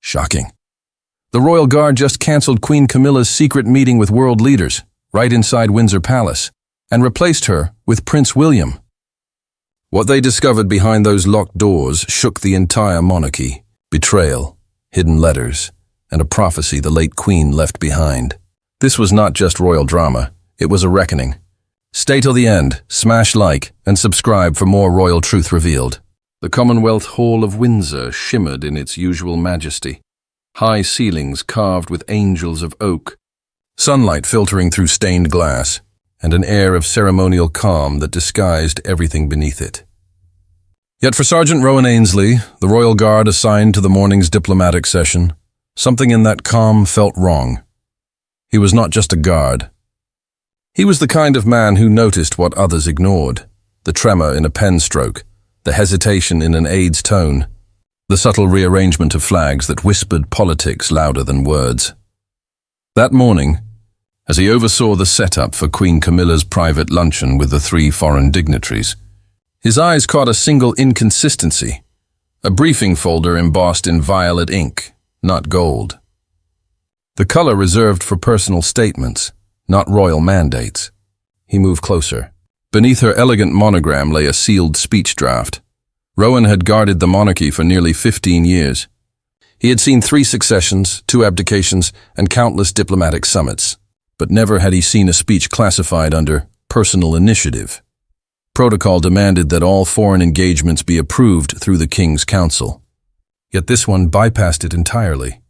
Shocking. The royal guard just cancelled Queen Camilla's secret meeting with world leaders, right inside Windsor Palace, and replaced her with Prince William. What they discovered behind those locked doors shook the entire monarchy. Betrayal, hidden letters, and a prophecy the late Queen left behind. This was not just royal drama, it was a reckoning. Stay till the end, smash like, and subscribe for more royal truth revealed. The Commonwealth Hall of Windsor shimmered in its usual majesty. High ceilings carved with angels of oak, sunlight filtering through stained glass, and an air of ceremonial calm that disguised everything beneath it. Yet for Sergeant Rowan Ainsley, the Royal Guard assigned to the morning's diplomatic session, something in that calm felt wrong. He was not just a guard. He was the kind of man who noticed what others ignored, the tremor in a pen stroke, the hesitation in an aide's tone, the subtle rearrangement of flags that whispered politics louder than words. That morning, as he oversaw the setup for Queen Camilla's private luncheon with the 3 foreign dignitaries, his eyes caught a single inconsistency, a briefing folder embossed in violet ink, not gold. The color reserved for personal statements, not royal mandates. He moved closer. Beneath her elegant monogram lay a sealed speech draft. Rowan had guarded the monarchy for nearly 15 years. He had seen 3 successions, 2 abdications, and countless diplomatic summits, but never had he seen a speech classified under personal initiative. Protocol demanded that all foreign engagements be approved through the King's Council. Yet this one bypassed it entirely.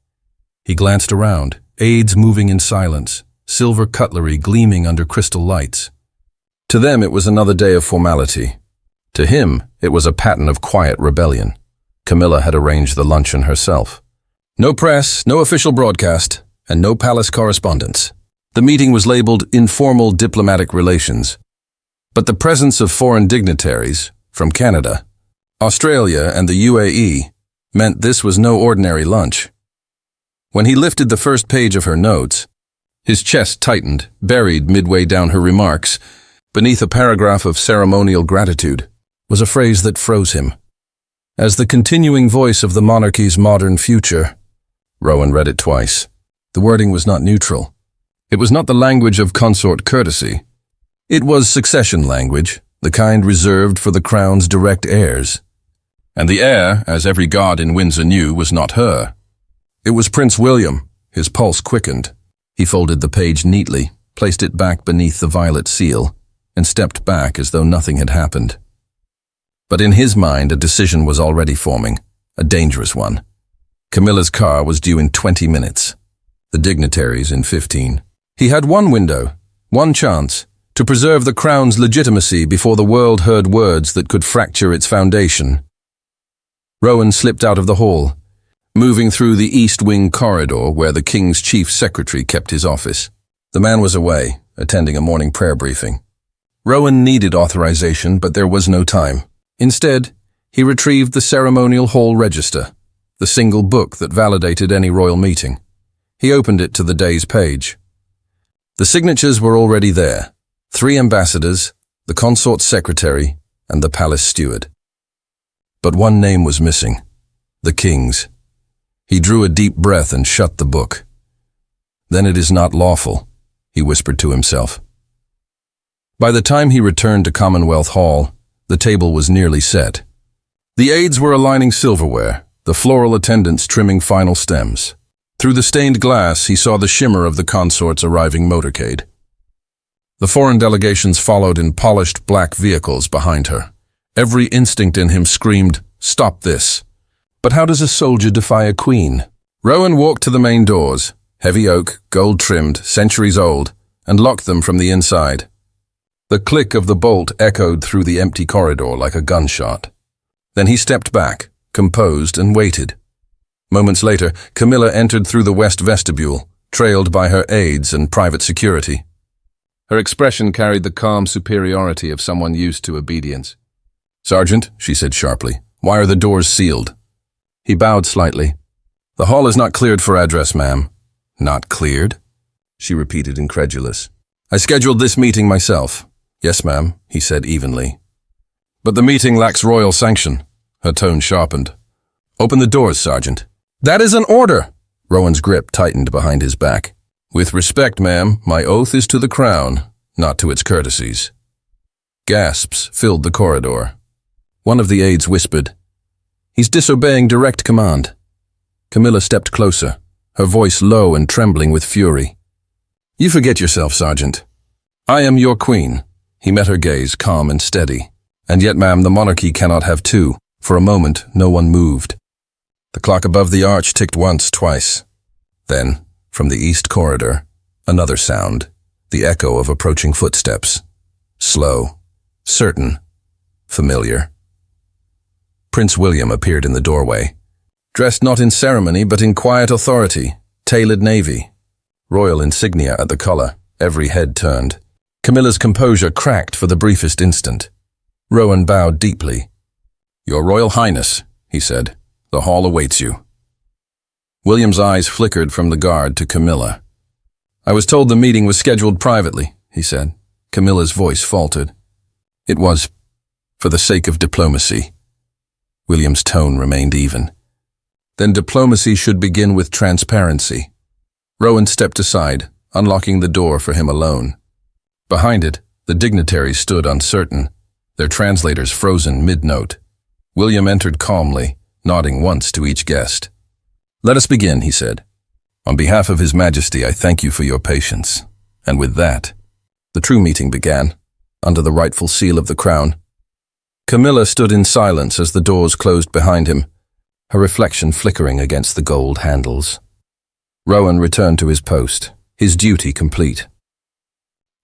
He glanced around, aides moving in silence, silver cutlery gleaming under crystal lights. To them it was another day of formality. To him, it was a pattern of quiet rebellion. Camilla had arranged the luncheon herself. No press, no official broadcast, and no palace correspondence. The meeting was labeled informal diplomatic relations. But the presence of foreign dignitaries from Canada, Australia, and the UAE meant this was no ordinary lunch. When he lifted the first page of her notes, his chest tightened, buried midway down her remarks. Beneath a paragraph of ceremonial gratitude was a phrase that froze him. As the continuing voice of the monarchy's modern future, Rowan read it twice. The wording was not neutral. It was not the language of consort courtesy. It was succession language, the kind reserved for the crown's direct heirs. And the heir, as every guard in Windsor knew, was not her. It was Prince William. His pulse quickened. He folded the page neatly, placed it back beneath the violet seal, and stepped back as though nothing had happened. But in his mind, a decision was already forming, a dangerous one. Camilla's car was due in 20 minutes. The dignitaries in 15. He had one window, one chance, to preserve the crown's legitimacy before the world heard words that could fracture its foundation. Rowan slipped out of the hall, moving through the East Wing corridor where the King's chief secretary kept his office. The man was away, attending a morning prayer briefing. Rowan needed authorization, but there was no time. Instead, he retrieved the ceremonial hall register, the single book that validated any royal meeting. He opened it to the day's page. The signatures were already there. 3 ambassadors, the consort secretary, and the palace steward. But one name was missing, the King's. He drew a deep breath and shut the book. Then it is not lawful, he whispered to himself. By the time he returned to Commonwealth Hall, the table was nearly set. The aides were aligning silverware, the floral attendants trimming final stems. Through the stained glass, he saw the shimmer of the consort's arriving motorcade. The foreign delegations followed in polished black vehicles behind her. Every instinct in him screamed, "Stop this." But how does a soldier defy a queen? Rowan walked to the main doors, heavy oak, gold-trimmed, centuries old, and locked them from the inside. The click of the bolt echoed through the empty corridor like a gunshot. Then he stepped back, composed, and waited. Moments later, Camilla entered through the west vestibule, trailed by her aides and private security. Her expression carried the calm superiority of someone used to obedience. "Sergeant," she said sharply, "why are the doors sealed?" He bowed slightly. "The hall is not cleared for address, ma'am." "Not cleared?" she repeated, incredulous. "I scheduled this meeting myself." "Yes, ma'am," he said evenly. "But the meeting lacks royal sanction." Her tone sharpened. "Open the doors, Sergeant." That is an order! Rowan's grip tightened behind his back. With respect, ma'am, my oath is to the crown, not to its courtesies. Gasps filled the corridor. One of the aides whispered, "He's disobeying direct command." Camilla stepped closer, her voice low and trembling with fury. "You forget yourself, Sergeant. I am your queen." He met her gaze, calm and steady. "And yet, ma'am, the monarchy cannot have two." For a moment, no one moved. The clock above the arch ticked once, twice. Then, from the east corridor, another sound, the echo of approaching footsteps. Slow, certain, familiar. Prince William appeared in the doorway, dressed not in ceremony but in quiet authority, tailored navy, royal insignia at the collar, every head turned. Camilla's composure cracked for the briefest instant. Rowan bowed deeply. "Your Royal Highness," he said, "the hall awaits you." William's eyes flickered from the guard to Camilla. "I was told the meeting was scheduled privately," he said. Camilla's voice faltered. "It was for the sake of diplomacy." William's tone remained even. "Then diplomacy should begin with transparency." Rowan stepped aside, unlocking the door for him alone. Behind it, the dignitaries stood uncertain, their translators frozen mid-note. William entered calmly, nodding once to each guest. "Let us begin," he said. "On behalf of His Majesty, I thank you for your patience." And with that, the true meeting began, under the rightful seal of the crown. Camilla stood in silence as the doors closed behind him, her reflection flickering against the gold handles. Rowan returned to his post, his duty complete.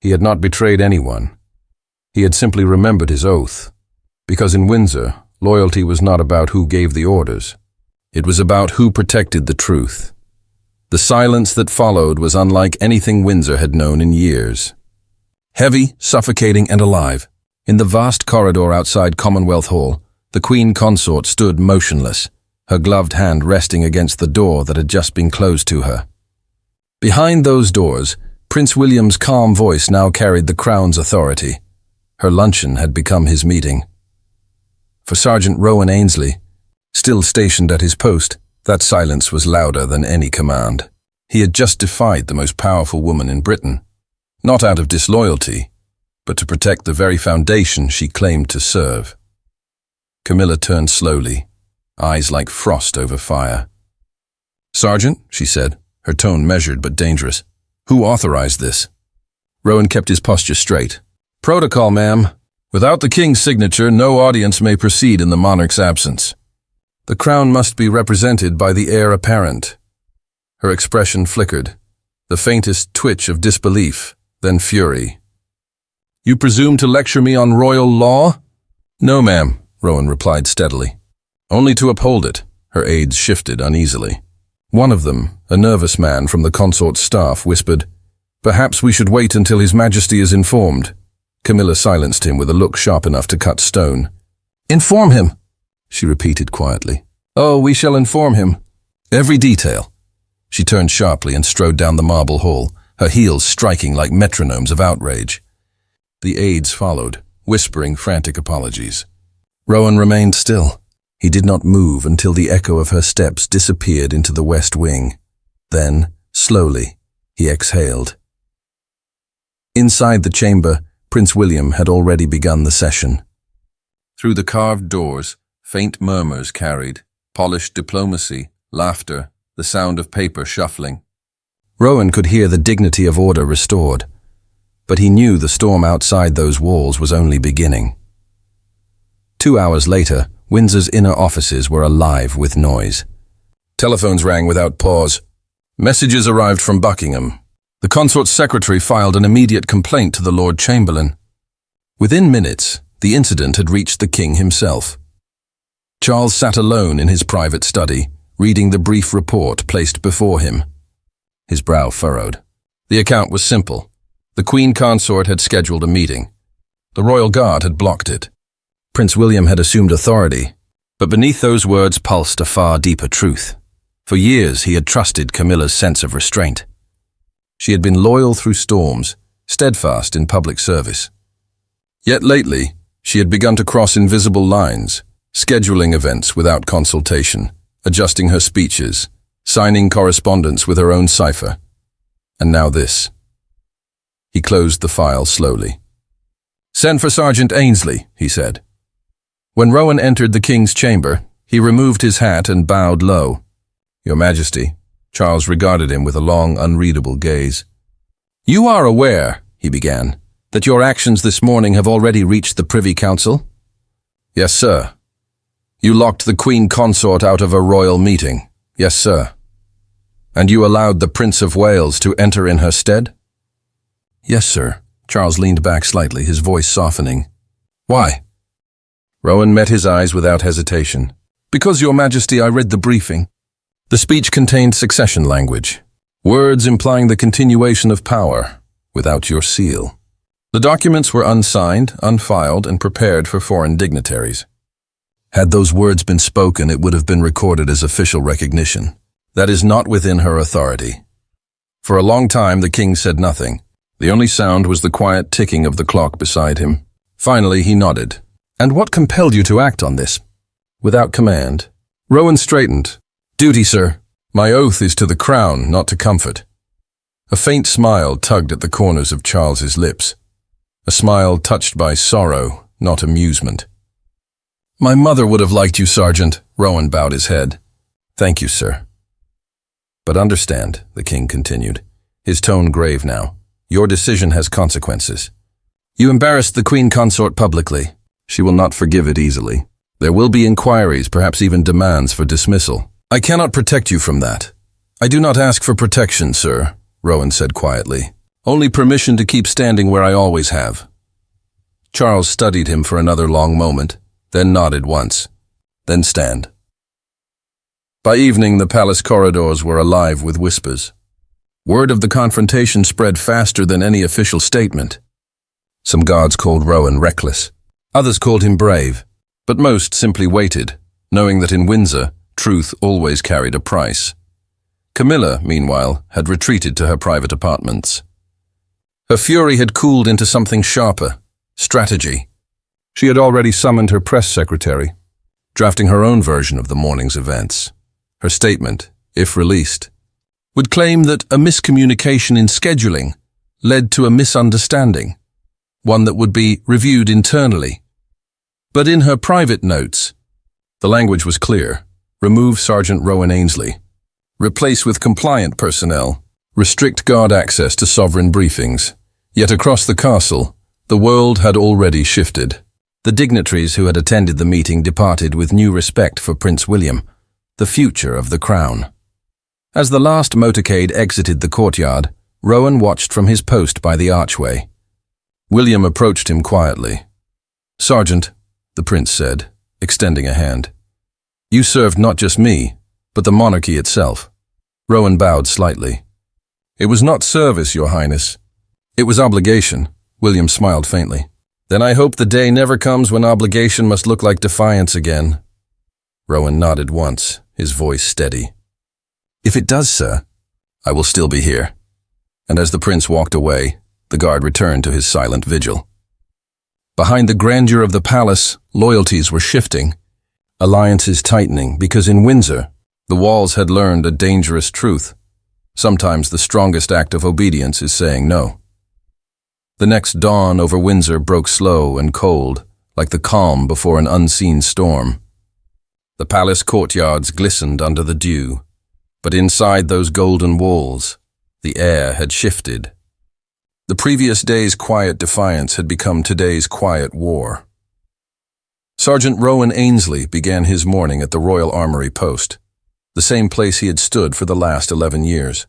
He had not betrayed anyone. He had simply remembered his oath, because in Windsor, loyalty was not about who gave the orders. It was about who protected the truth. The silence that followed was unlike anything Windsor had known in years. Heavy, suffocating, and alive, in the vast corridor outside Commonwealth Hall, the Queen Consort stood motionless, her gloved hand resting against the door that had just been closed to her. Behind those doors, Prince William's calm voice now carried the crown's authority. Her luncheon had become his meeting. For Sergeant Rowan Ainsley, still stationed at his post, that silence was louder than any command. He had just defied the most powerful woman in Britain, not out of disloyalty, but to protect the very foundation she claimed to serve. Camilla turned slowly, eyes like frost over fire. "Sergeant," she said, her tone measured but dangerous, "who authorized this?" Rowan kept his posture straight. "Protocol, ma'am. Without the king's signature, no audience may proceed in the monarch's absence. The crown must be represented by the heir apparent." Her expression flickered, the faintest twitch of disbelief, then fury. "You presume to lecture me on royal law?" "No, ma'am," Rowan replied steadily. "Only to uphold it." Her aides shifted uneasily. One of them, a nervous man from the consort's staff, whispered, "Perhaps we should wait until His Majesty is informed." Camilla silenced him with a look sharp enough to cut stone. "Inform him," she repeated quietly. "Oh, we shall inform him. Every detail." She turned sharply and strode down the marble hall, her heels striking like metronomes of outrage. The aides followed, whispering frantic apologies. Rowan remained still. He did not move until the echo of her steps disappeared into the west wing. Then, slowly, he exhaled. Inside the chamber, Prince William had already begun the session. Through the carved doors, faint murmurs carried, polished diplomacy, laughter, the sound of paper shuffling. Rowan could hear the dignity of order restored, but he knew the storm outside those walls was only beginning. 2 hours later, Windsor's inner offices were alive with noise. Telephones rang without pause. Messages arrived from Buckingham. The consort's secretary filed an immediate complaint to the Lord Chamberlain. Within minutes, the incident had reached the king himself. Charles sat alone in his private study, reading the brief report placed before him. His brow furrowed. The account was simple. The Queen Consort had scheduled a meeting. The Royal Guard had blocked it. Prince William had assumed authority, but beneath those words pulsed a far deeper truth. For years he had trusted Camilla's sense of restraint. She had been loyal through storms, steadfast in public service. Yet lately, she had begun to cross invisible lines, scheduling events without consultation, adjusting her speeches, signing correspondence with her own cipher. And now this. He closed the file slowly. "Send for Sergeant Ainsley," he said. When Rowan entered the king's chamber, he removed his hat and bowed low. "Your Majesty." Charles regarded him with a long, unreadable gaze. "You are aware," he began, "that your actions this morning have already reached the Privy Council?" "Yes, sir." "You locked the Queen Consort out of a royal meeting?" "Yes, sir." "And you allowed the Prince of Wales to enter in her stead?" "Yes, sir." Charles leaned back slightly, his voice softening. "Why?" Rowan met his eyes without hesitation. "Because, Your Majesty, I read the briefing." The speech contained succession language, words implying the continuation of power, without your seal. The documents were unsigned, unfiled, and prepared for foreign dignitaries. Had those words been spoken, it would have been recorded as official recognition. That is not within her authority. For a long time, the king said nothing. The only sound was the quiet ticking of the clock beside him. Finally, he nodded. "And what compelled you to act on this?" "Without command." Rowan straightened. "Duty, sir. My oath is to the crown, not to comfort." A faint smile tugged at the corners of Charles's lips. A smile touched by sorrow, not amusement. "My mother would have liked you, Sergeant." Rowan bowed his head. "Thank you, sir." "But understand," the king continued, his tone grave now, "your decision has consequences. You embarrassed the Queen Consort publicly. She will not forgive it easily. There will be inquiries, perhaps even demands for dismissal. I cannot protect you from that." "I do not ask for protection, sir," Rowan said quietly. "Only permission to keep standing where I always have." Charles studied him for another long moment, then nodded once. "Then stand." By evening, the palace corridors were alive with whispers. Word of the confrontation spread faster than any official statement. Some guards called Rowan reckless. Others called him brave, but most simply waited, knowing that in Windsor, truth always carried a price. Camilla, meanwhile, had retreated to her private apartments. Her fury had cooled into something sharper, strategy. She had already summoned her press secretary, drafting her own version of the morning's events. Her statement, if released, would claim that a miscommunication in scheduling led to a misunderstanding, one that would be reviewed internally. But in her private notes, the language was clear. Remove Sergeant Rowan Ainsley. Replace with compliant personnel. Restrict guard access to sovereign briefings. Yet across the castle, the world had already shifted. The dignitaries who had attended the meeting departed with new respect for Prince William, the future of the crown. As the last motorcade exited the courtyard, Rowan watched from his post by the archway. William approached him quietly. "Sergeant," the prince said, extending a hand. "You served not just me, but the monarchy itself." Rowan bowed slightly. "It was not service, Your Highness. It was obligation." William smiled faintly. "Then I hope the day never comes when obligation must look like defiance again." Rowan nodded once, his voice steady. "If it does, sir, I will still be here." And as the prince walked away, the guard returned to his silent vigil. Behind the grandeur of the palace, loyalties were shifting, alliances tightening, because in Windsor, the walls had learned a dangerous truth. Sometimes the strongest act of obedience is saying no. The next dawn over Windsor broke slow and cold, like the calm before an unseen storm. The palace courtyards glistened under the dew, but inside those golden walls, the air had shifted. The previous day's quiet defiance had become today's quiet war. Sergeant Rowan Ainsley began his morning at the Royal Armoury post, the same place he had stood for the last 11 years.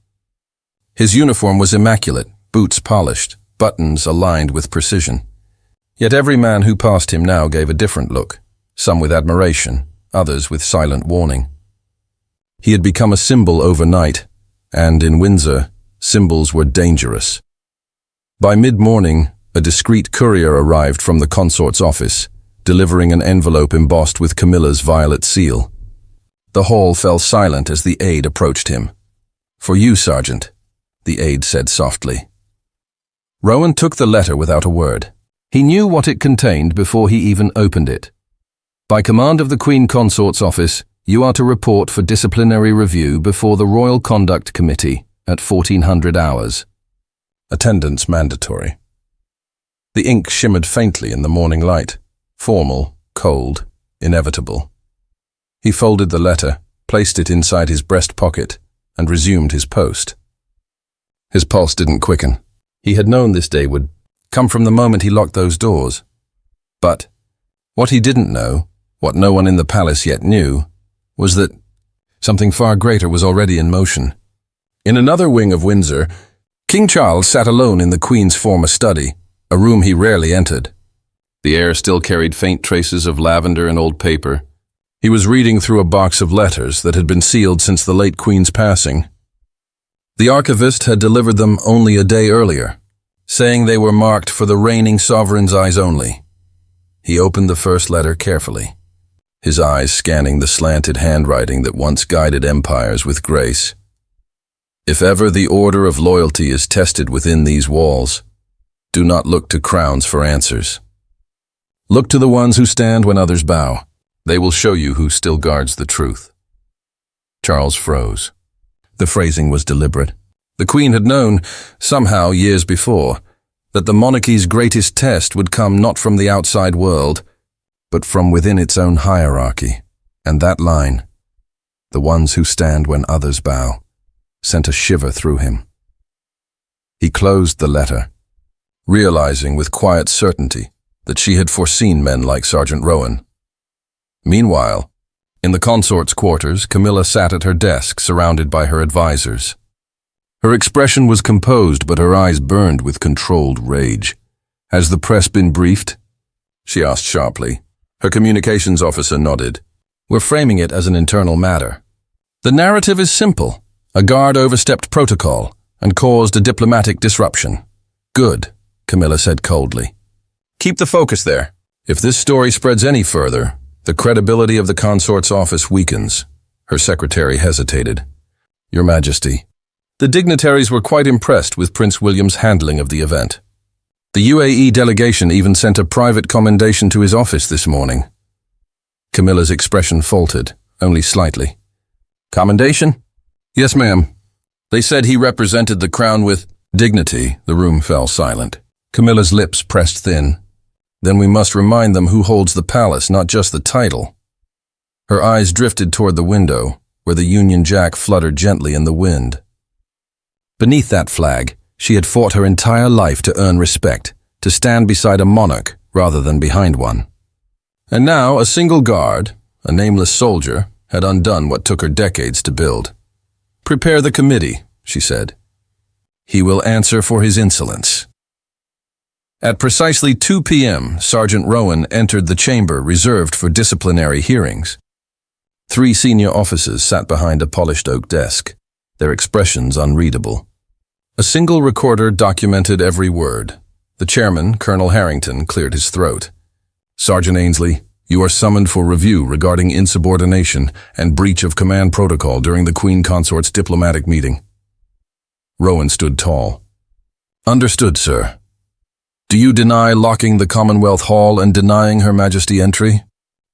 His uniform was immaculate, boots polished, buttons aligned with precision. Yet every man who passed him now gave a different look, some with admiration, others with silent warning. He had become a symbol overnight, and in Windsor, symbols were dangerous. By mid-morning, a discreet courier arrived from the consort's office, delivering an envelope embossed with Camilla's violet seal. The hall fell silent as the aide approached him. "For you, Sergeant," the aide said softly. Rowan took the letter without a word. He knew what it contained before he even opened it. By command of the Queen Consort's office, You are to report for disciplinary review before the Royal Conduct Committee at 1400 hours. Attendance mandatory. The ink shimmered faintly in the morning light, formal, cold, inevitable. He folded the letter, placed it inside his breast pocket, and resumed his post. His pulse didn't quicken. He had known this day would come from the moment he locked those doors. But what he didn't know, what no one in the palace yet knew, was that something far greater was already in motion. In another wing of Windsor, King Charles sat alone in the Queen's former study, a room he rarely entered. The air still carried faint traces of lavender and old paper. He was reading through a box of letters that had been sealed since the late Queen's passing. The archivist had delivered them only a day earlier, saying they were marked for the reigning sovereign's eyes only. He opened the first letter carefully, his eyes scanning the slanted handwriting that once guided empires with grace. If ever the order of loyalty is tested within these walls, do not look to crowns for answers. Look to the ones who stand when others bow. They will show you who still guards the truth. Charles froze. The phrasing was deliberate. The Queen had known, somehow years before, that the monarchy's greatest test would come not from the outside world, but from within its own hierarchy. And that line, the ones who stand when others bow, sent a shiver through him. He closed the letter, realizing with quiet certainty that she had foreseen men like Sergeant Rowan. Meanwhile, in the consort's quarters, Camilla sat at her desk, surrounded by her advisors. Her expression was composed, but her eyes burned with controlled rage. "Has the press been briefed?" she asked sharply. Her communications officer nodded. "We're framing it as an internal matter. The narrative is simple. A guard overstepped protocol and caused a diplomatic disruption." "Good," Camilla said coldly. "Keep the focus there. If this story spreads any further, the credibility of the consort's office weakens." Her secretary hesitated. "Your Majesty." The dignitaries were quite impressed with Prince William's handling of the event. The UAE delegation even sent a private commendation to his office this morning. Camilla's expression faltered, only slightly. "Commendation?" "Yes, ma'am. They said he represented the crown with dignity." The room fell silent. Camilla's lips pressed thin. "Then we must remind them who holds the palace, not just the title." Her eyes drifted toward the window, where the Union Jack fluttered gently in the wind. Beneath that flag, she had fought her entire life to earn respect, to stand beside a monarch rather than behind one. And now a single guard, a nameless soldier, had undone what took her decades to build. "Prepare the committee," she said. "He will answer for his insolence." At precisely 2 p.m., Sergeant Rowan entered the chamber reserved for disciplinary hearings. 3 senior officers sat behind a polished oak desk, their expressions unreadable. A single recorder documented every word. The chairman, Colonel Harrington, cleared his throat. "Sergeant Ainsley, you are summoned for review regarding insubordination and breach of command protocol during the Queen Consort's diplomatic meeting." Rowan stood tall. "Understood, sir. Do you deny locking the Commonwealth Hall and denying Her Majesty entry?"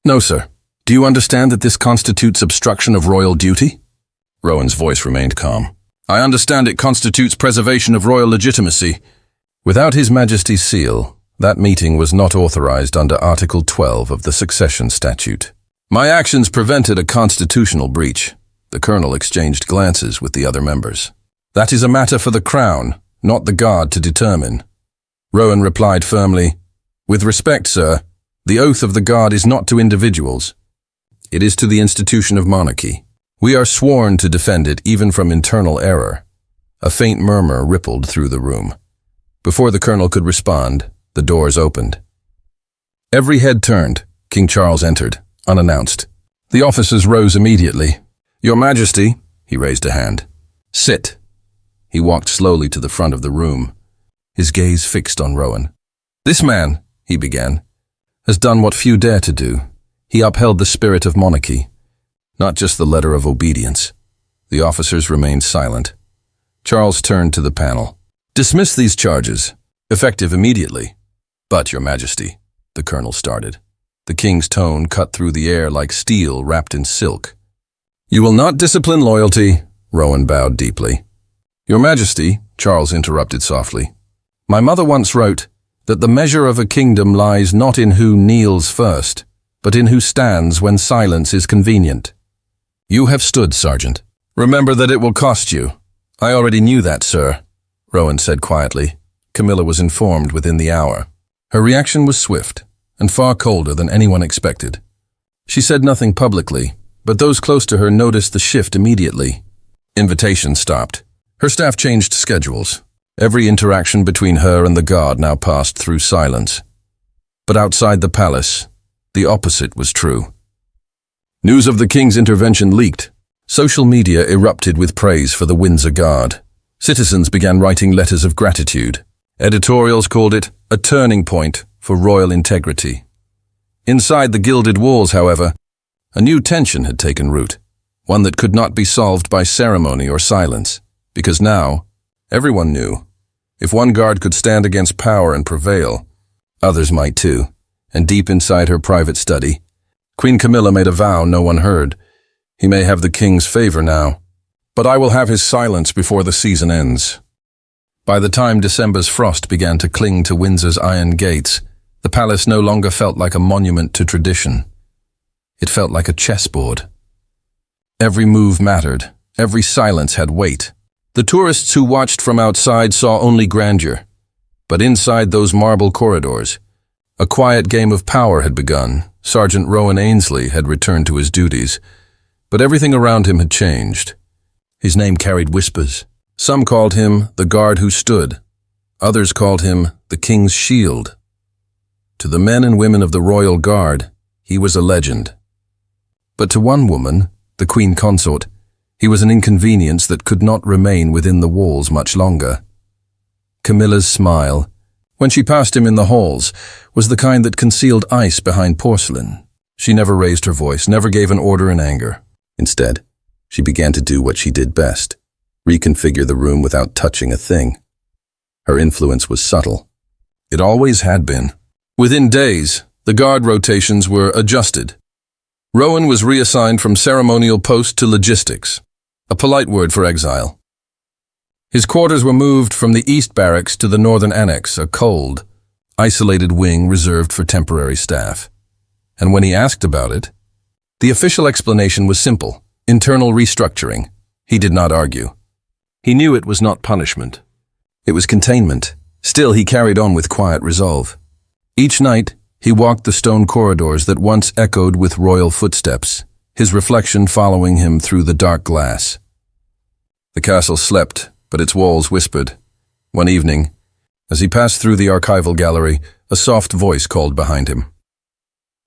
"No, sir. Do you understand that this constitutes obstruction of royal duty?" Rowan's voice remained calm. "I understand it constitutes preservation of royal legitimacy." Without His Majesty's seal, that meeting was not authorized under Article 12 of the Succession Statute. "My actions prevented a constitutional breach." The colonel exchanged glances with the other members. "That is a matter for the Crown, not the Guard to determine." Rowan replied firmly, "With respect, sir, the oath of the Guard is not to individuals. It is to the institution of monarchy. We are sworn to defend it even from internal error." A faint murmur rippled through the room. Before the colonel could respond, the doors opened. Every head turned. King Charles entered, unannounced. The officers rose immediately. "Your Majesty," he raised a hand. "Sit." He walked slowly to the front of the room, his gaze fixed on Rowan. "This man," he began, "has done what few dare to do. He upheld the spirit of monarchy, not just the letter of obedience." The officers remained silent. Charles turned to the panel. "Dismiss these charges, effective immediately." "But, Your Majesty," the colonel started. The king's tone cut through the air like steel wrapped in silk. You will not discipline loyalty, Rowan bowed deeply. Your Majesty, Charles interrupted softly, my mother once wrote that the measure of a kingdom lies not in who kneels first, but in who stands when silence is convenient. You have stood, Sergeant. Remember that it will cost you. I already knew that, sir, Rowan said quietly. Camilla was informed within the hour. Her reaction was swift and far colder than anyone expected. She said nothing publicly, but those close to her noticed the shift immediately. Invitations stopped. Her staff changed schedules. Every interaction between her and the guard now passed through silence. But outside the palace, the opposite was true. News of the king's intervention leaked. Social media erupted with praise for the Windsor Guard. Citizens began writing letters of gratitude. Editorials called it a turning point for royal integrity. Inside the gilded walls, however, a new tension had taken root, one that could not be solved by ceremony or silence, because now, everyone knew, if one guard could stand against power and prevail, others might too. And deep inside her private study, Queen Camilla made a vow no one heard. He may have the king's favor now, but I will have his silence before the season ends. By the time December's frost began to cling to Windsor's iron gates, the palace no longer felt like a monument to tradition. It felt like a chessboard. Every move mattered. Every silence had weight. The tourists who watched from outside saw only grandeur. But inside those marble corridors, a quiet game of power had begun. Sergeant Rowan Ainsley had returned to his duties, but everything around him had changed. His name carried whispers. Some called him the guard who stood. Others called him the king's shield. To the men and women of the royal guard, he was a legend. But to one woman, the Queen Consort, he was an inconvenience that could not remain within the walls much longer. Camilla's smile, when she passed him in the halls, was the kind that concealed ice behind porcelain. She never raised her voice, never gave an order in anger. Instead, she began to do what she did best, reconfigure the room without touching a thing. Her influence was subtle. It always had been. Within days, the guard rotations were adjusted. Rowan was reassigned from ceremonial post to logistics, a polite word for exile. His quarters were moved from the East Barracks to the Northern Annex, a cold, isolated wing reserved for temporary staff. And when he asked about it, the official explanation was simple: internal restructuring. He did not argue. He knew it was not punishment. It was containment. Still, he carried on with quiet resolve. Each night, he walked the stone corridors that once echoed with royal footsteps, his reflection following him through the dark glass. The castle slept, but its walls whispered. One evening, as he passed through the archival gallery, a soft voice called behind him.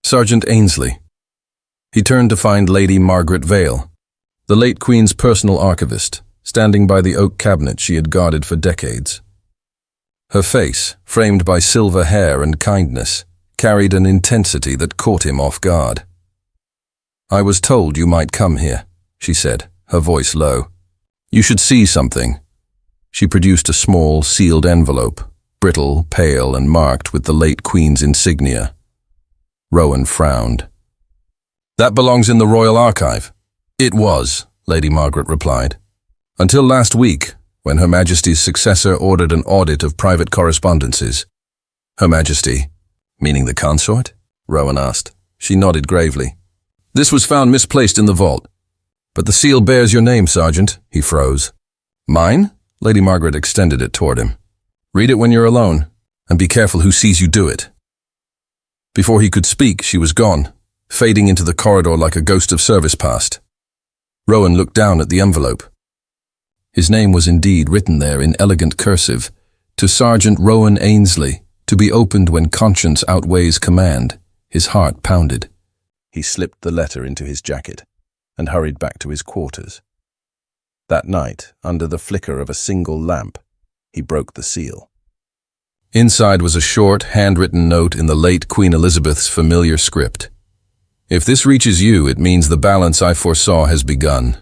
Sergeant Ainsley. He turned to find Lady Margaret Vale, the late Queen's personal archivist, standing by the oak cabinet she had guarded for decades. Her face, framed by silver hair and kindness, carried an intensity that caught him off guard. "I was told you might come here," she said, her voice low. "You should see something." She produced a small, sealed envelope, brittle, pale, and marked with the late Queen's insignia. Rowan frowned. "That belongs in the Royal Archive." "It was," Lady Margaret replied. "Until last week, when Her Majesty's successor ordered an audit of private correspondences." "Her Majesty, meaning the consort?" Rowan asked. She nodded gravely. "This was found misplaced in the vault. But the seal bears your name, Sergeant." He froze. "Mine?" Lady Margaret extended it toward him. "Read it when you're alone, and be careful who sees you do it." Before he could speak, she was gone, fading into the corridor like a ghost of service past. Rowan looked down at the envelope. His name was indeed written there in elegant cursive, to Sergeant Rowan Ainsley, to be opened when conscience outweighs command. His heart pounded. He slipped the letter into his jacket and hurried back to his quarters. That night, under the flicker of a single lamp, he broke the seal. Inside was a short, handwritten note in the late Queen Elizabeth's familiar script. "If this reaches you, it means the balance I foresaw has begun.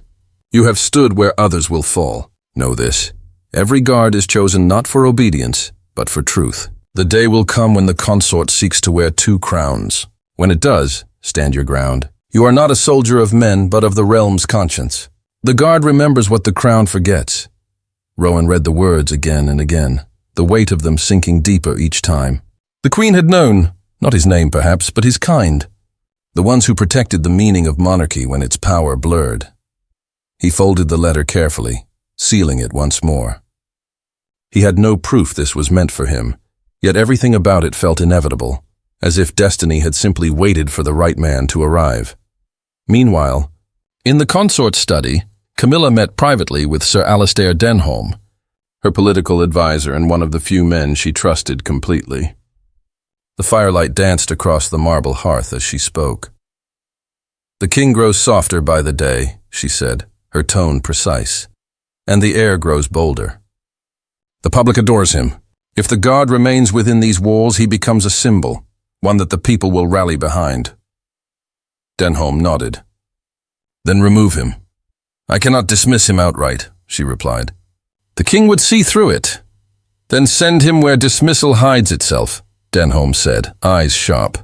You have stood where others will fall. Know this: every guard is chosen not for obedience, but for truth. The day will come when the consort seeks to wear two crowns. When it does, stand your ground. You are not a soldier of men, but of the realm's conscience. The guard remembers what the crown forgets. Rowan read the words again and again, the weight of them sinking deeper each time. The Queen had known, not his name perhaps, but his kind, the ones who protected the meaning of monarchy when its power blurred. He folded the letter carefully, sealing it once more. He had no proof this was meant for him, yet everything about it felt inevitable, as if destiny had simply waited for the right man to arrive. Meanwhile, in the consort study, Camilla met privately with Sir Alastair Denholm, her political advisor and one of the few men she trusted completely. The firelight danced across the marble hearth as she spoke. "The king grows softer by the day," she said, her tone precise, "and the air grows bolder. The public adores him. If the guard remains within these walls, he becomes a symbol, one that the people will rally behind." Denholm nodded. "Then remove him." "I cannot dismiss him outright," she replied. "The king would see through it." "Then send him where dismissal hides itself," Denholm said, eyes sharp.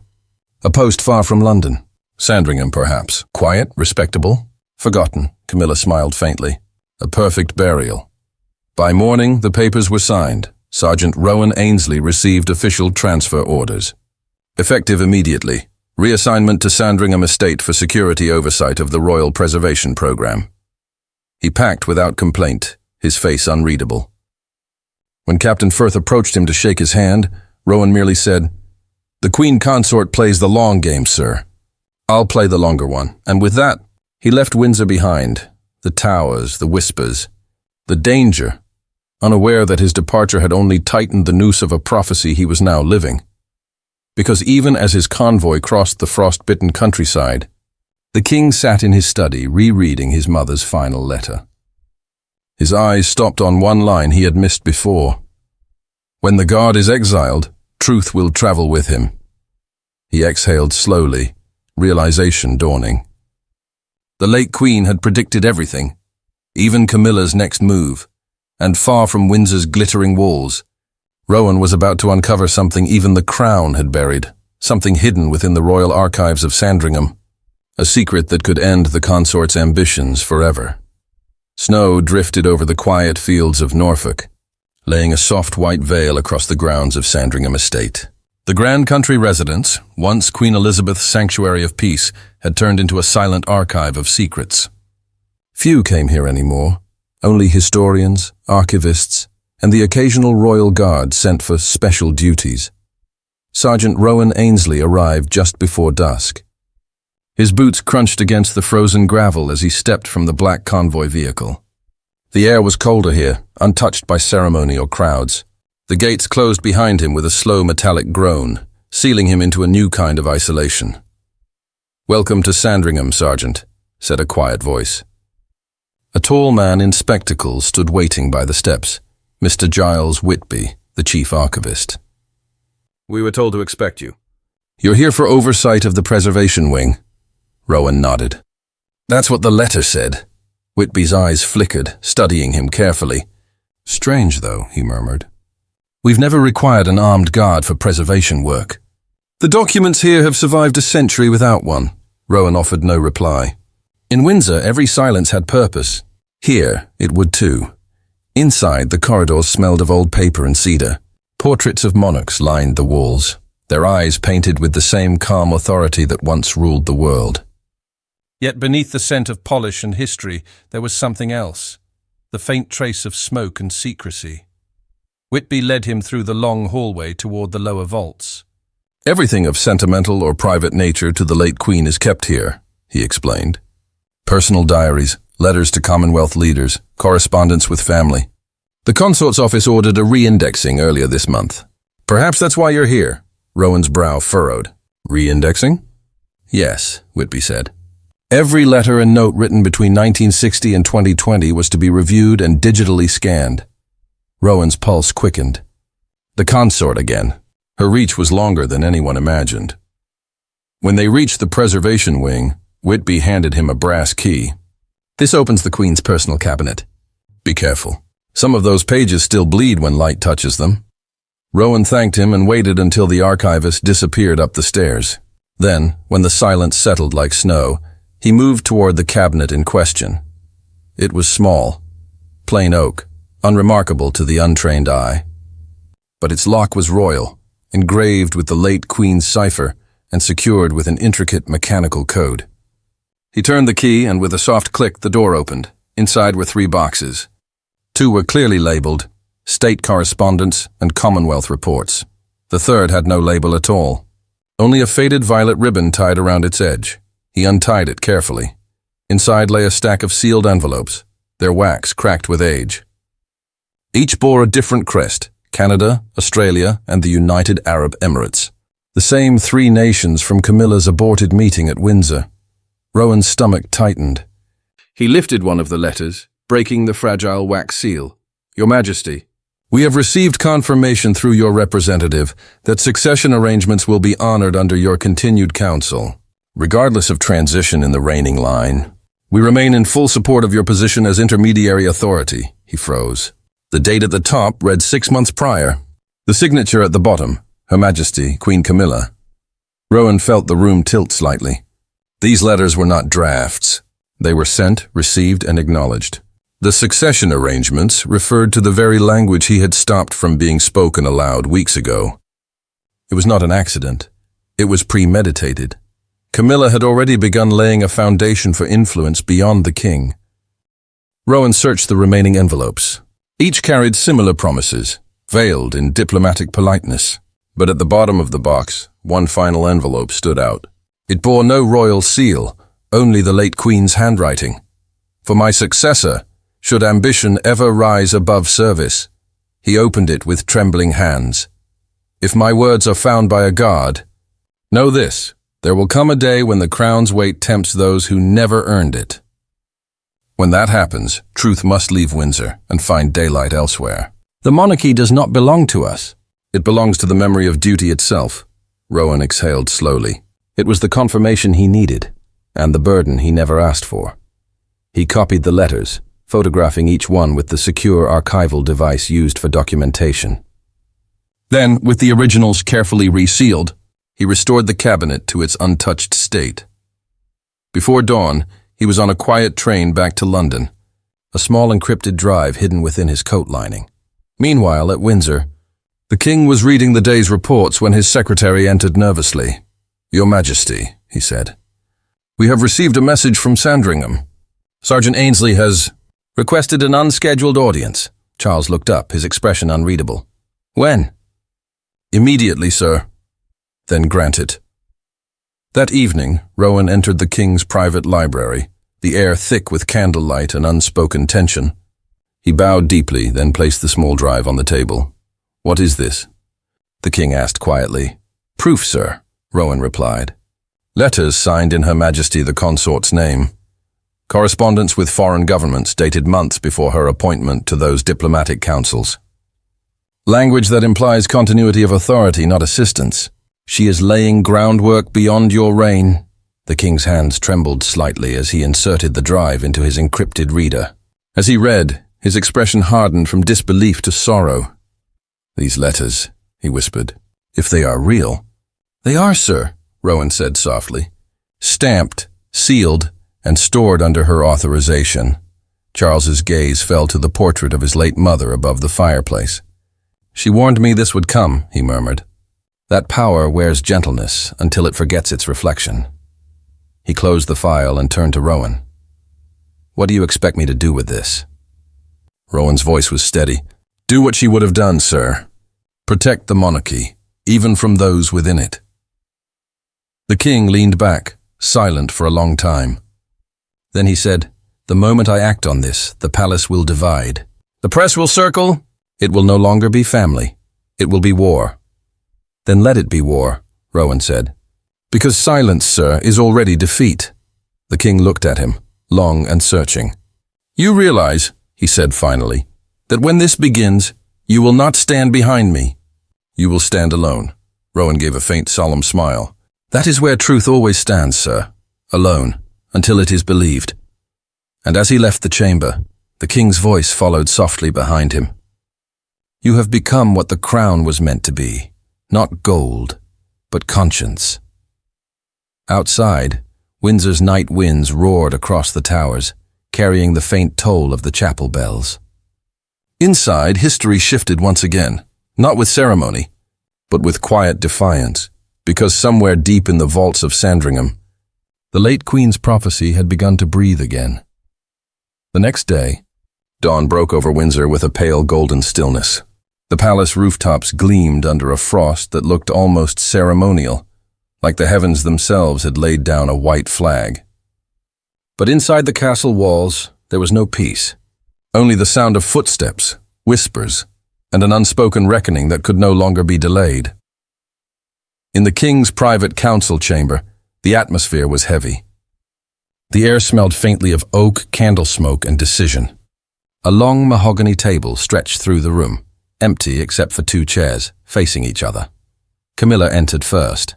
"A post far from London. Sandringham, perhaps. Quiet, respectable." "Forgotten," Camilla smiled faintly. "A perfect burial." By morning, the papers were signed. Sergeant Rowan Ainsley received official transfer orders. Effective immediately. Reassignment to Sandringham Estate for security oversight of the Royal Preservation Program. He packed without complaint, his face unreadable. When Captain Firth approached him to shake his hand, Rowan merely said, "The Queen Consort plays the long game, sir. I'll play the longer one." And with that, he left Windsor behind, the towers, the whispers, the danger, unaware that his departure had only tightened the noose of a prophecy he was now living. Because even as his convoy crossed the frost-bitten countryside, the king sat in his study rereading his mother's final letter. His eyes stopped on one line he had missed before. "When the guard is exiled, truth will travel with him." He exhaled slowly, realization dawning. The late Queen had predicted everything, even Camilla's next move, and far from Windsor's glittering walls, Rowan was about to uncover something even the crown had buried, something hidden within the royal archives of Sandringham, a secret that could end the consort's ambitions forever. Snow drifted over the quiet fields of Norfolk, laying a soft white veil across the grounds of Sandringham Estate. The grand country residence, once Queen Elizabeth's sanctuary of peace, had turned into a silent archive of secrets. Few came here anymore, only historians, archivists, and the occasional royal guard sent for special duties. Sergeant Rowan Ainsley arrived just before dusk. His boots crunched against the frozen gravel as he stepped from the black convoy vehicle. The air was colder here, untouched by ceremony or crowds. The gates closed behind him with a slow metallic groan, sealing him into a new kind of isolation. "Welcome to Sandringham, Sergeant," said a quiet voice. A tall man in spectacles stood waiting by the steps, Mr. Giles Whitby, the chief archivist. "We were told to expect you." "You're here for oversight of the preservation wing." Rowan nodded. "That's what the letter said." Whitby's eyes flickered, studying him carefully. "Strange, though," he murmured. "We've never required an armed guard for preservation work." "The documents here have survived a century without one." Rowan offered no reply. In Windsor, every silence had purpose. Here, it would too. Inside, the corridors smelled of old paper and cedar. Portraits of monarchs lined the walls, their eyes painted with the same calm authority that once ruled the world. Yet beneath the scent of polish and history, there was something else, the faint trace of smoke and secrecy. Whitby led him through the long hallway toward the lower vaults. "Everything of sentimental or private nature to the late Queen is kept here," he explained. "Personal diaries, letters to Commonwealth leaders, correspondence with family. The consort's office ordered a re-indexing earlier this month. Perhaps that's why you're here." Rowan's brow furrowed. "Re-indexing?" "Yes," Whitby said. "Every letter and note written between 1960 and 2020 was to be reviewed and digitally scanned." Rowan's pulse quickened. The consort again. Her reach was longer than anyone imagined. When they reached the preservation wing, Whitby handed him a brass key. "This opens the Queen's personal cabinet. Be careful. Some of those pages still bleed when light touches them." Rowan thanked him and waited until the archivist disappeared up the stairs. Then, when the silence settled like snow, he moved toward the cabinet in question. It was small, plain oak, unremarkable to the untrained eye. But its lock was royal, engraved with the late Queen's cipher and secured with an intricate mechanical code. He turned the key, and with a soft click the door opened. Inside were 3 boxes. 2 were clearly labeled, State Correspondence and Commonwealth Reports. The third had no label at all, only a faded violet ribbon tied around its edge. He untied it carefully. Inside lay a stack of sealed envelopes, their wax cracked with age. Each bore a different crest: Canada, Australia, and the United Arab Emirates. The same 3 nations from Camilla's aborted meeting at Windsor. Rowan's stomach tightened. He lifted one of the letters, breaking the fragile wax seal. Your Majesty, we have received confirmation through your representative that succession arrangements will be honored under your continued counsel. Regardless of transition in the reigning line, we remain in full support of your position as intermediary authority. He froze. The date at the top read 6 months prior. The signature at the bottom, Her Majesty, Queen Camilla. Rowan felt the room tilt slightly. These letters were not drafts. They were sent, received, and acknowledged. The succession arrangements referred to the very language he had stopped from being spoken aloud weeks ago. It was not an accident. It was premeditated. Camilla had already begun laying a foundation for influence beyond the king. Rowan searched the remaining envelopes. Each carried similar promises, veiled in diplomatic politeness. But at the bottom of the box, one final envelope stood out. It bore no royal seal, only the late Queen's handwriting. For my successor, should ambition ever rise above service. He opened it with trembling hands. If my words are found by a guard, know this: there will come a day when the crown's weight tempts those who never earned it. When that happens, truth must leave Windsor and find daylight elsewhere. The monarchy does not belong to us. It belongs to the memory of duty itself. Rowan exhaled slowly. It was the confirmation he needed, and the burden he never asked for. He copied the letters, photographing each one with the secure archival device used for documentation. Then, with the originals carefully resealed, he restored the cabinet to its untouched state. Before dawn, he was on a quiet train back to London, a small encrypted drive hidden within his coat lining. Meanwhile, at Windsor, the king was reading the day's reports when his secretary entered nervously. Your Majesty, he said, we have received a message from Sandringham. Sergeant Ainsley has requested an unscheduled audience. Charles looked up, his expression unreadable. When? Immediately, sir. Then grant it. That evening, Rowan entered the king's private library, the air thick with candlelight and unspoken tension. He bowed deeply, then placed the small drive on the table. What is this? The king asked quietly. Proof, sir, Rowan replied. Letters signed in Her Majesty the Consort's name. Correspondence with foreign governments dated months before her appointment to those diplomatic councils. Language that implies continuity of authority, not assistance. She is laying groundwork beyond your reign. The king's hands trembled slightly as he inserted the drive into his encrypted reader. As he read, his expression hardened from disbelief to sorrow. These letters, he whispered, if they are real. They are, sir, Rowan said softly. Stamped, sealed, and stored under her authorization. Charles's gaze fell to the portrait of his late mother above the fireplace. She warned me this would come, he murmured. That power wears gentleness until it forgets its reflection. He closed the file and turned to Rowan. What do you expect me to do with this? Rowan's voice was steady. Do what she would have done, sir. Protect the monarchy, even from those within it. The king leaned back, silent for a long time. Then he said, the moment I act on this, the palace will divide. The press will circle. It will no longer be family. It will be war. Then let it be war, Rowan said. Because silence, sir, is already defeat. The king looked at him, long and searching. You realize, he said finally, that when this begins, you will not stand behind me. You will stand alone. Rowan gave a faint, solemn smile. That is where truth always stands, sir. Alone, until it is believed. And as he left the chamber, the king's voice followed softly behind him. You have become what the crown was meant to be. Not gold, but conscience. Outside, Windsor's night winds roared across the towers, carrying the faint toll of the chapel bells. Inside, history shifted once again, not with ceremony, but with quiet defiance, because somewhere deep in the vaults of Sandringham, the late Queen's prophecy had begun to breathe again. The next day, dawn broke over Windsor with a pale golden stillness. The palace rooftops gleamed under a frost that looked almost ceremonial, like the heavens themselves had laid down a white flag. But inside the castle walls, there was no peace. Only the sound of footsteps, whispers, and an unspoken reckoning that could no longer be delayed. In the king's private council chamber, the atmosphere was heavy. The air smelled faintly of oak, candle smoke, and decision. A long mahogany table stretched through the room, empty except for 2 chairs, facing each other. Camilla entered first.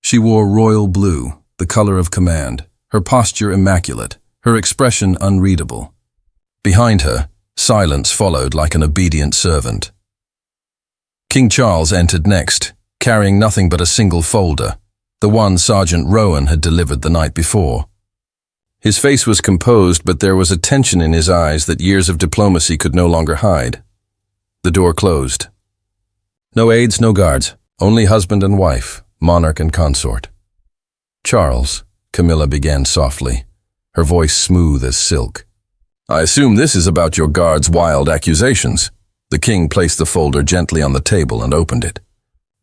She wore royal blue, the color of command, her posture immaculate, her expression unreadable. Behind her, silence followed like an obedient servant. King Charles entered next, carrying nothing but a single folder, the one Sergeant Rowan had delivered the night before. His face was composed, but there was a tension in his eyes that years of diplomacy could no longer hide. The door closed. No aides, no guards, only husband and wife, monarch and consort. "Charles," Camilla began softly, her voice smooth as silk. "I assume this is about your guard's wild accusations." The king placed the folder gently on the table and opened it.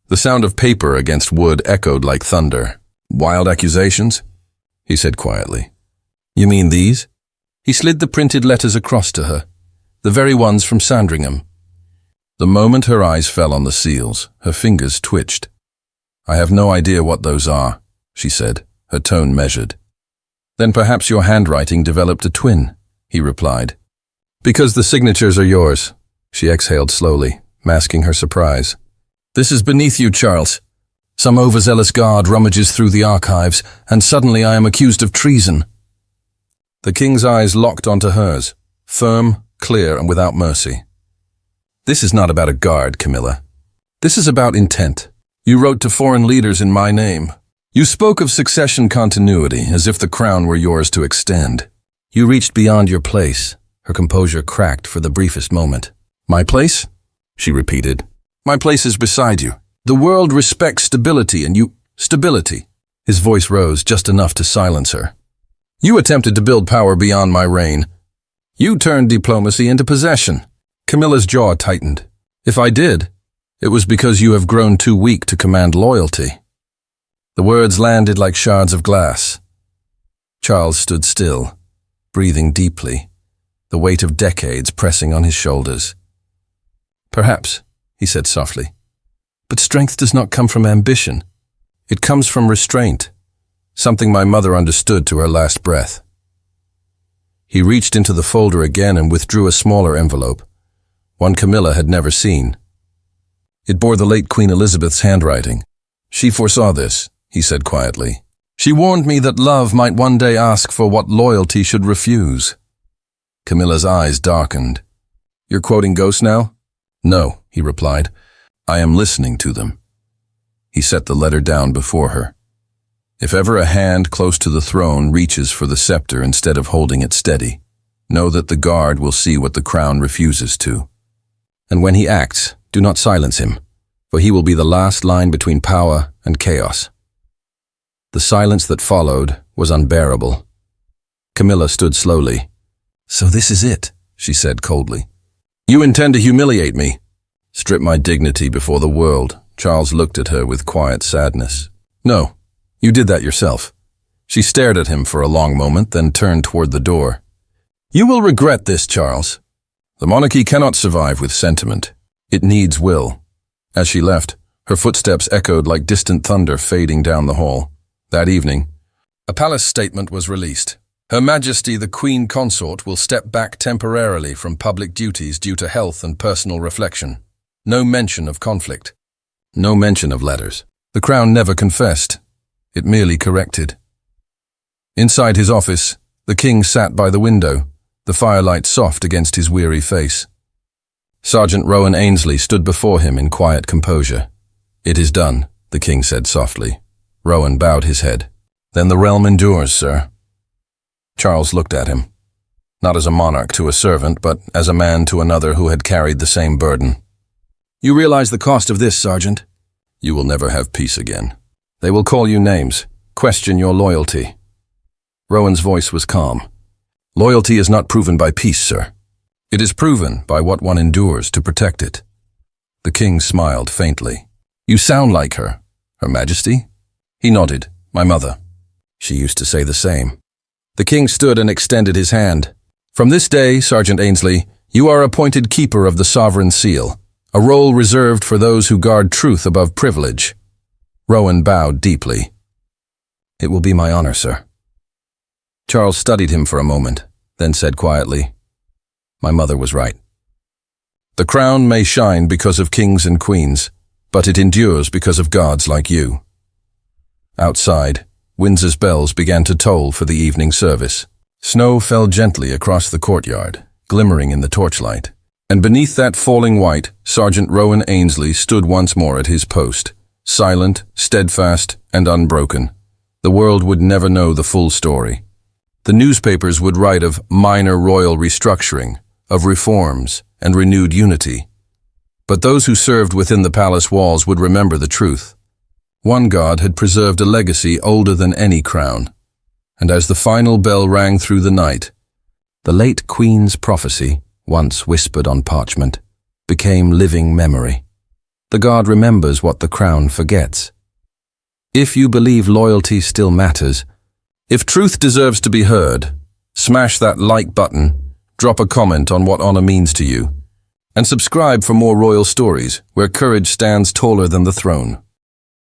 The sound of paper against wood echoed like thunder. "Wild accusations?" he said quietly. "You mean these?" He slid the printed letters across to her, the very ones from Sandringham. The moment her eyes fell on the seals, her fingers twitched. "I have no idea what those are," she said, her tone measured. "Then perhaps your handwriting developed a twin," he replied. "Because the signatures are yours," she exhaled slowly, masking her surprise. "This is beneath you, Charles. Some overzealous guard rummages through the archives, and suddenly I am accused of treason." The king's eyes locked onto hers, firm, clear, and without mercy. "This is not about a guard, Camilla. This is about intent. You wrote to foreign leaders in my name. You spoke of succession continuity, as if the crown were yours to extend. You reached beyond your place." Her composure cracked for the briefest moment. "My place?" she repeated. "My place is beside you. The world respects stability, and you— Stability." His voice rose just enough to silence her. "You attempted to build power beyond my reign. You turned diplomacy into possession." Camilla's jaw tightened. "If I did, it was because you have grown too weak to command loyalty." The words landed like shards of glass. Charles stood still, breathing deeply, the weight of decades pressing on his shoulders. "Perhaps," he said softly, "but strength does not come from ambition. It comes from restraint, something my mother understood to her last breath." He reached into the folder again and withdrew a smaller envelope, one Camilla had never seen. It bore the late Queen Elizabeth's handwriting. "She foresaw this," he said quietly. "She warned me that love might one day ask for what loyalty should refuse." Camilla's eyes darkened. "You're quoting ghosts now?" "No," he replied. "I am listening to them." He set the letter down before her. "If ever a hand close to the throne reaches for the scepter instead of holding it steady, know that the guard will see what the crown refuses to. And when he acts, do not silence him, for he will be the last line between power and chaos." The silence that followed was unbearable. Camilla stood slowly. "So this is it," she said coldly. "You intend to humiliate me, strip my dignity before the world." Charles looked at her with quiet sadness. "No, you did that yourself." She stared at him for a long moment, then turned toward the door. "You will regret this, Charles. The monarchy cannot survive with sentiment. It needs will." As she left, her footsteps echoed like distant thunder fading down the hall. That evening, a palace statement was released. Her Majesty the Queen Consort will step back temporarily from public duties due to health and personal reflection. No mention of conflict. No mention of letters. The Crown never confessed. It merely corrected. Inside his office, the king sat by the window, the firelight soft against his weary face. Sergeant Rowan Ainsley stood before him in quiet composure. "It is done," the king said softly. Rowan bowed his head. Then the realm endures, sir. Charles looked at him, not as a monarch to a servant, but as a man to another who had carried the same burden. You realize the cost of this, Sergeant? You will never have peace again. They will call you names, question your loyalty. Rowan's voice was calm. Loyalty is not proven by peace, sir. It is proven by what one endures to protect it. The king smiled faintly. You sound like her. Her Majesty? He nodded. My mother. She used to say the same. The king stood and extended his hand. From this day, Sergeant Ainsley, you are appointed keeper of the sovereign seal, a role reserved for those who guard truth above privilege. Rowan bowed deeply. It will be my honor, sir. Charles studied him for a moment, then said quietly, My mother was right. The crown may shine because of kings and queens, but it endures because of gods like you. Outside, Windsor's bells began to toll for the evening service. Snow fell gently across the courtyard, glimmering in the torchlight. And beneath that falling white, Sergeant Rowan Ainsley stood once more at his post, silent, steadfast, and unbroken. The world would never know the full story. The newspapers would write of minor royal restructuring, of reforms, and renewed unity. But those who served within the palace walls would remember the truth. One god had preserved a legacy older than any crown. And as the final bell rang through the night, the late Queen's prophecy, once whispered on parchment, became living memory. The god remembers what the crown forgets. If you believe loyalty still matters, if truth deserves to be heard, smash that like button, drop a comment on what honor means to you, and subscribe for more royal stories where courage stands taller than the throne.